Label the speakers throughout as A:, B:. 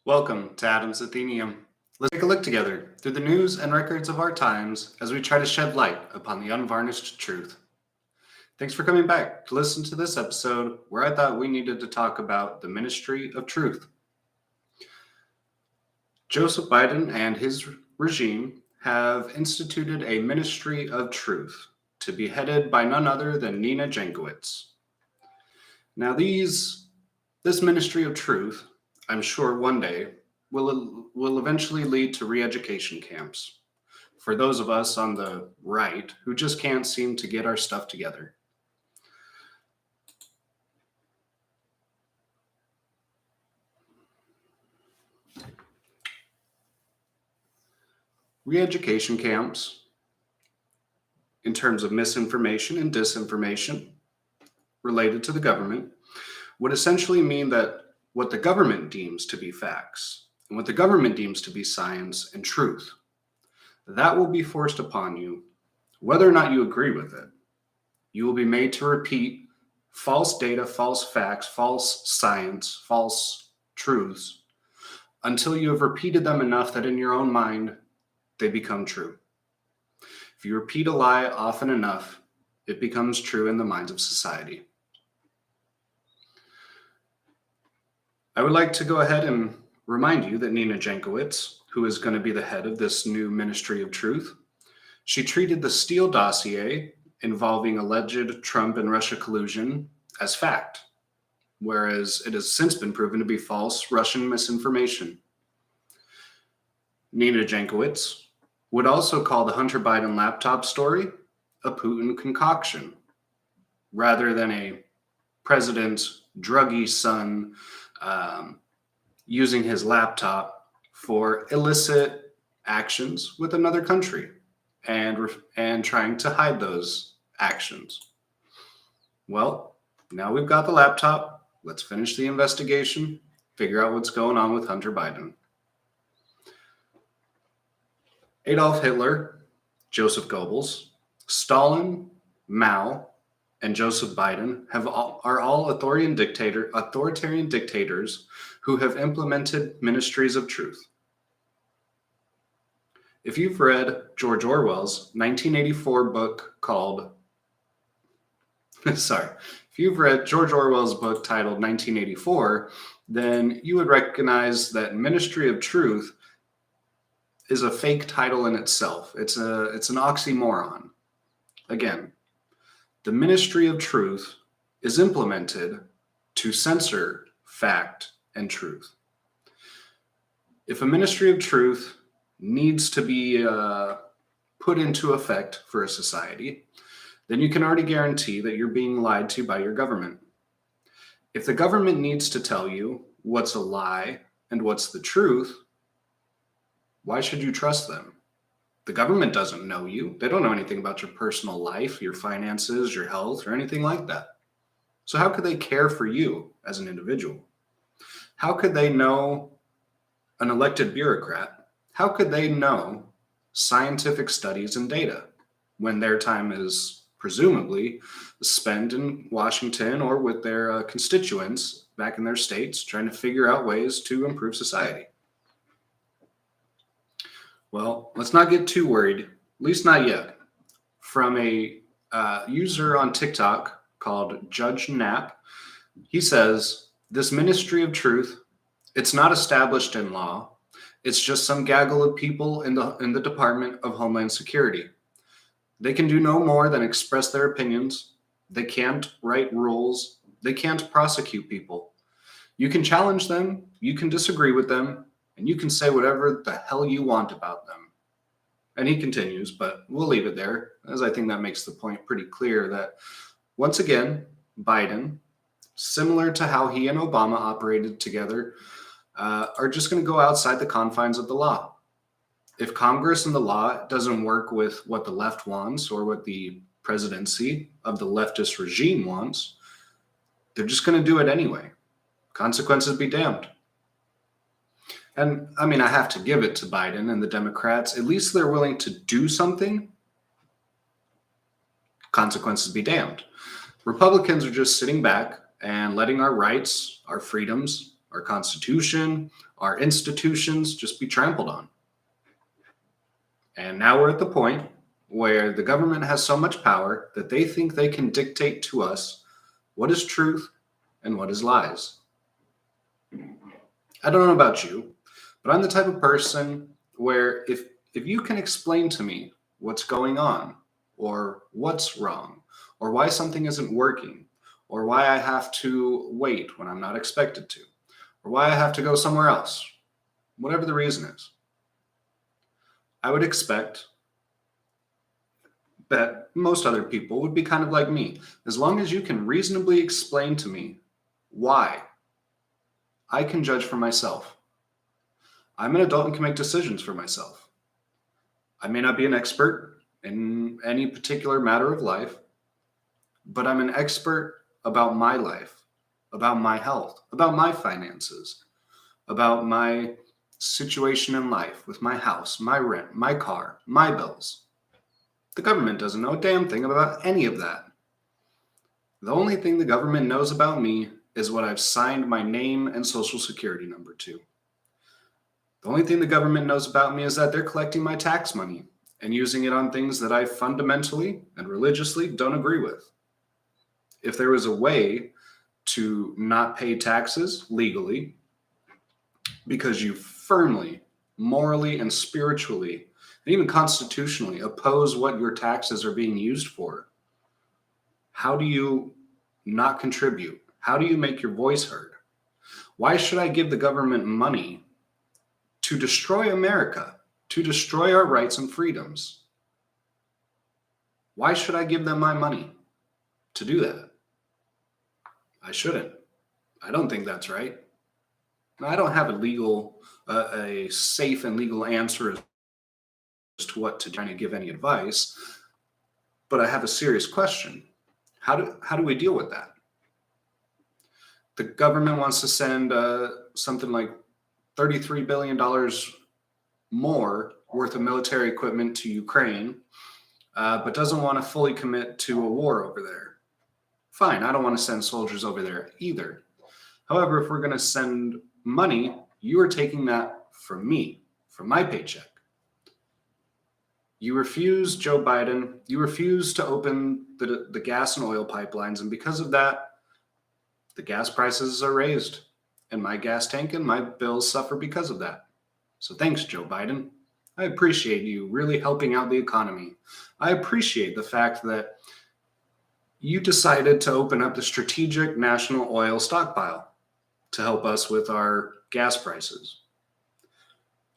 A: Welcome to Adam's Athenaeum. Let's take a look together through the news and records of our times as we try to shed light upon the unvarnished truth. Thanks for coming back to listen to this episode where I thought we needed to talk about the ministry of truth. Joseph Biden and his regime have instituted a ministry of truth to be headed by none other than Nina Jankowicz. Now this ministry of truth, I'm sure one day, will eventually lead to re-education camps for those of us on the right who just can't seem to get our stuff together. Re-education camps, in terms of misinformation and disinformation related to the government, would essentially mean that what the government deems to be facts and what the government deems to be science and truth, that will be forced upon you, whether or not you agree with it. You will be made to repeat false data, false facts, false science, false truths, until you have repeated them enough that in your own mind, they become true. If you repeat a lie often enough, it becomes true in the minds of society. I would like to go ahead and remind you that Nina Jankowicz, who is going to be the head of this new Ministry of Truth, she treated the Steele dossier involving alleged Trump and Russia collusion as fact, whereas it has since been proven to be false Russian misinformation. Nina Jankowicz would also call the Hunter Biden laptop story a Putin concoction, rather than a president's druggy son using his laptop for illicit actions with another country and trying to hide those actions. Well, now we've got the laptop. Let's finish the investigation, figure out what's going on with Hunter Biden. Adolf Hitler, Joseph Goebbels, Stalin, Mao, and Joseph Biden are all authoritarian dictators who have implemented ministries of truth. If you've read George Orwell's 1984 book if you've read George Orwell's book titled 1984, then you would recognize that Ministry of Truth is a fake title in itself. It's an oxymoron. Again, the Ministry of Truth is implemented to censor fact and truth. If a Ministry of Truth needs to be put into effect for a society, then you can already guarantee that you're being lied to by your government. If the government needs to tell you what's a lie and what's the truth, why should you trust them? The government doesn't know you. They don't know anything about your personal life, your finances, your health, or anything like that. So how could they care for you as an individual? How could they know an elected bureaucrat? How could they know scientific studies and data when their time is presumably spent in Washington or with their constituents back in their states trying to figure out ways to improve society? Well, let's not get too worried, at least not yet. From a user on TikTok called Judge Knapp, he says, this Ministry of Truth, it's not established in law. It's just some gaggle of people in the Department of Homeland Security. They can do no more than express their opinions. They can't write rules. They can't prosecute people. You can challenge them. You can disagree with them. And you can say whatever the hell you want about them. And he continues, but we'll leave it there, as I think that makes the point pretty clear that, once again, Biden, similar to how he and Obama operated together, are just going to go outside the confines of the law. If Congress and the law doesn't work with what the left wants or what the presidency of the leftist regime wants, they're just going to do it anyway. Consequences be damned. And I mean, I have to give it to Biden and the Democrats. At least they're willing to do something. Consequences be damned. Republicans are just sitting back and letting our rights, our freedoms, our Constitution, our institutions just be trampled on. And now we're at the point where the government has so much power that they think they can dictate to us what is truth and what is lies. I don't know about you, but I'm the type of person where if you can explain to me what's going on, or what's wrong, or why something isn't working, or why I have to wait when I'm not expected to, or why I have to go somewhere else, whatever the reason is, I would expect that most other people would be kind of like me. As long as you can reasonably explain to me why, I can judge for myself. I'm an adult and can make decisions for myself. I may not be an expert in any particular matter of life, but I'm an expert about my life, about my health, about my finances, about my situation in life with my house, my rent, my car, my bills. The government doesn't know a damn thing about any of that. The only thing the government knows about me is what I've signed my name and social security number to. The only thing the government knows about me is that they're collecting my tax money and using it on things that I fundamentally and religiously don't agree with. If there was a way to not pay taxes legally because you firmly, morally, and spiritually, and even constitutionally oppose what your taxes are being used for, how do you not contribute? How do you make your voice heard? Why should I give the government money to destroy America, to destroy our rights and freedoms? Why should I give them my money to do that? I shouldn't. I don't think that's right. Now, I don't have a safe and legal answer as to what to try to give any advice, but I have a serious question. How do we deal with that? The government wants to send something like $33 billion more worth of military equipment to Ukraine, but doesn't want to fully commit to a war over there. Fine, I don't want to send soldiers over there either. However, if we're going to send money, you are taking that from me, from my paycheck. You refuse, Joe Biden, you refuse to open the gas and oil pipelines, and because of that, the gas prices are raised, and my gas tank and my bills suffer because of that. So thanks, Joe Biden. I appreciate you really helping out the economy. I appreciate the fact that you decided to open up the strategic national oil stockpile to help us with our gas prices.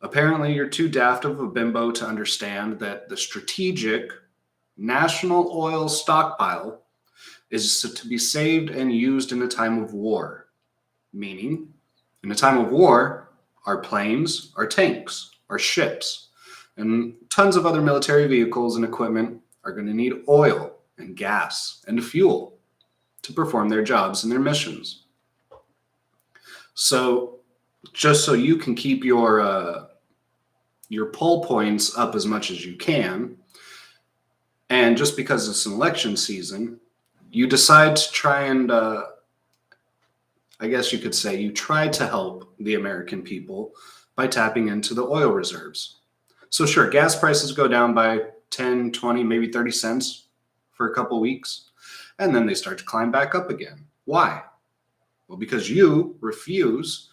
A: Apparently, you're too daft of a bimbo to understand that the strategic national oil stockpile is to be saved and used in a time of war. Meaning, in a time of war, our planes, our tanks, our ships, and tons of other military vehicles and equipment are going to need oil and gas and fuel to perform their jobs and their missions. So, just so you can keep your poll points up as much as you can, and just because it's an election season, you decide to try and, I guess you could say, you try to help the American people by tapping into the oil reserves. So sure, gas prices go down by 10, 20, maybe 30 cents for a couple weeks, and then they start to climb back up again. Why? Well, because you refuse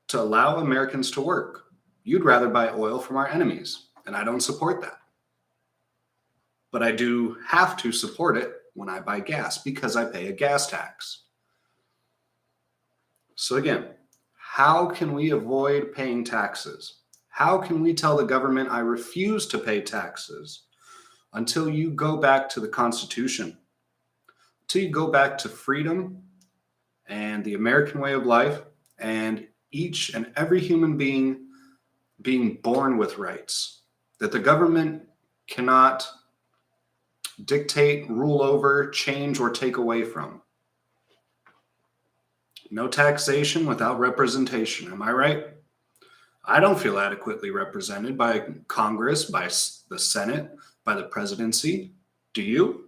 A: to allow Americans to work. You'd rather buy oil from our enemies, and I don't support that. But I do have to support it when I buy gas because I pay a gas tax. So again, how can we avoid paying taxes? How can we tell the government I refuse to pay taxes until you go back to the Constitution, until you go back to freedom and the American way of life and each and every human being being born with rights that the government cannot dictate, rule over, change, or take away from? No taxation without representation. Am I right? I don't feel adequately represented by Congress, by the Senate, by the presidency. Do you?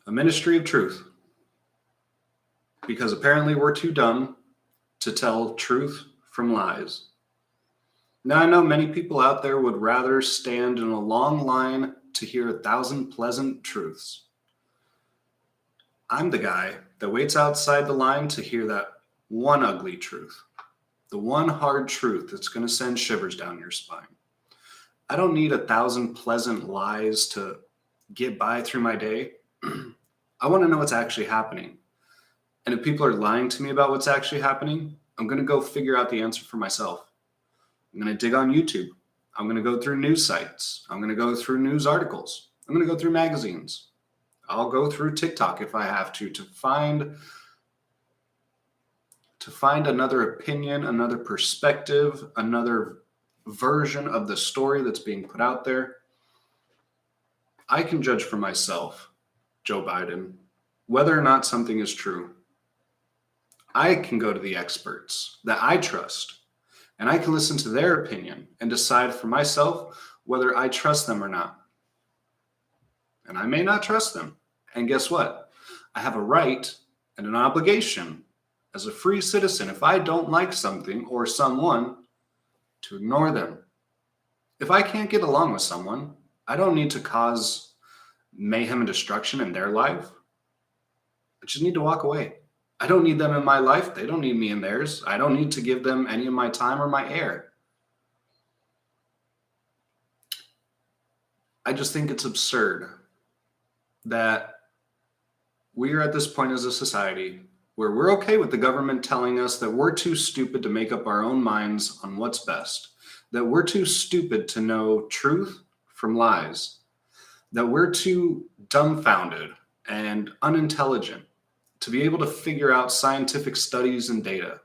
A: A ministry of truth. because apparently we're too dumb to tell truth from lies. Now, I know many people out there would rather stand in a long line to hear 1,000 pleasant truths. I'm the guy that waits outside the line to hear that one ugly truth, the one hard truth that's going to send shivers down your spine. I don't need 1,000 pleasant lies to get by through my day. I want to know what's actually happening. And if people are lying to me about what's actually happening, I'm going to go figure out the answer for myself. I'm going to dig on YouTube. I'm going to go through news sites. I'm going to go through news articles. I'm going to go through magazines. I'll go through TikTok if I have to find another opinion, another perspective, another version of the story that's being put out there. I can judge for myself, Joe Biden, whether or not something is true. I can go to the experts that I trust, and I can listen to their opinion and decide for myself whether I trust them or not. And I may not trust them. And guess what? I have a right and an obligation as a free citizen, if I don't like something or someone, to ignore them. If I can't get along with someone, I don't need to cause mayhem and destruction in their life. I just need to walk away. I don't need them in my life. They don't need me in theirs. I don't need to give them any of my time or my air. I just think it's absurd that we are at this point as a society where we're okay with the government telling us that we're too stupid to make up our own minds on what's best, that we're too stupid to know truth from lies, that we're too dumbfounded and unintelligent to be able to figure out scientific studies and data.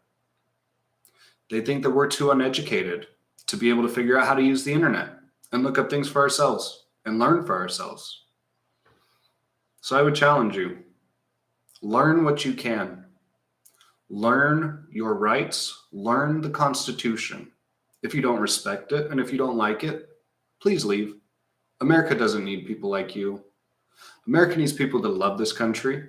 A: They think that we're too uneducated to be able to figure out how to use the internet and look up things for ourselves and learn for ourselves. So I would challenge you, learn what you can. Learn your rights, learn the Constitution. If you don't respect it and if you don't like it, please leave. America doesn't need people like you. America needs people that love this country.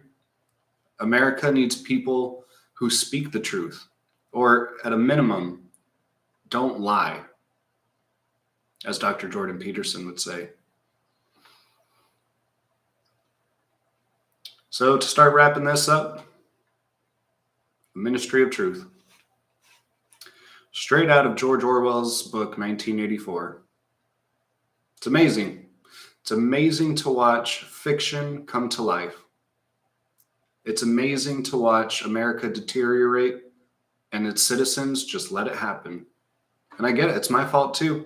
A: America needs people who speak the truth, or at a minimum, don't lie, as Dr. Jordan Peterson would say. So to start wrapping this up, Ministry of Truth. Straight out of George Orwell's book, 1984. It's amazing. It's amazing to watch fiction come to life. It's amazing to watch America deteriorate and its citizens just let it happen. And I get it. It's my fault too.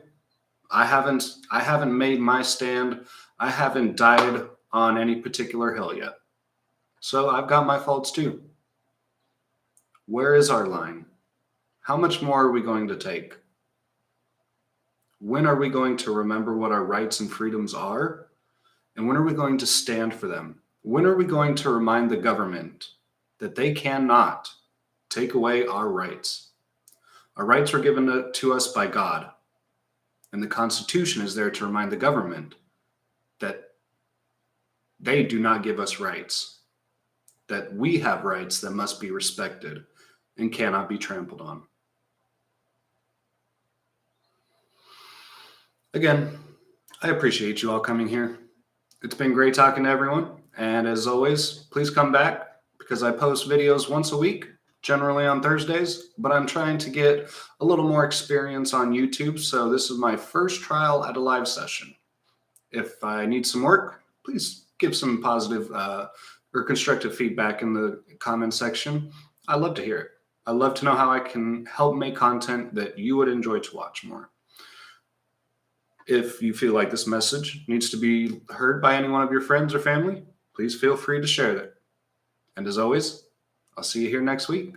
A: I haven't made my stand. I haven't died on any particular hill yet. So I've got my faults too. Where is our line? How much more are we going to take? When are we going to remember what our rights and freedoms are? And when are we going to stand for them? When are we going to remind the government that they cannot take away our rights? Our rights were given to us by God. And the Constitution is there to remind the government that they do not give us rights, that we have rights that must be respected and cannot be trampled on. Again, I appreciate you all coming here. It's been great talking to everyone. And as always, please come back because I post videos once a week, generally on Thursdays, but I'm trying to get a little more experience on YouTube. So this is my first trial at a live session. If I need some work, please give some positive or constructive feedback in the comment section. I love to hear it. I love to know how I can help make content that you would enjoy to watch more. If you feel like this message needs to be heard by any one of your friends or family, please feel free to share it. And as always, I'll see you here next week.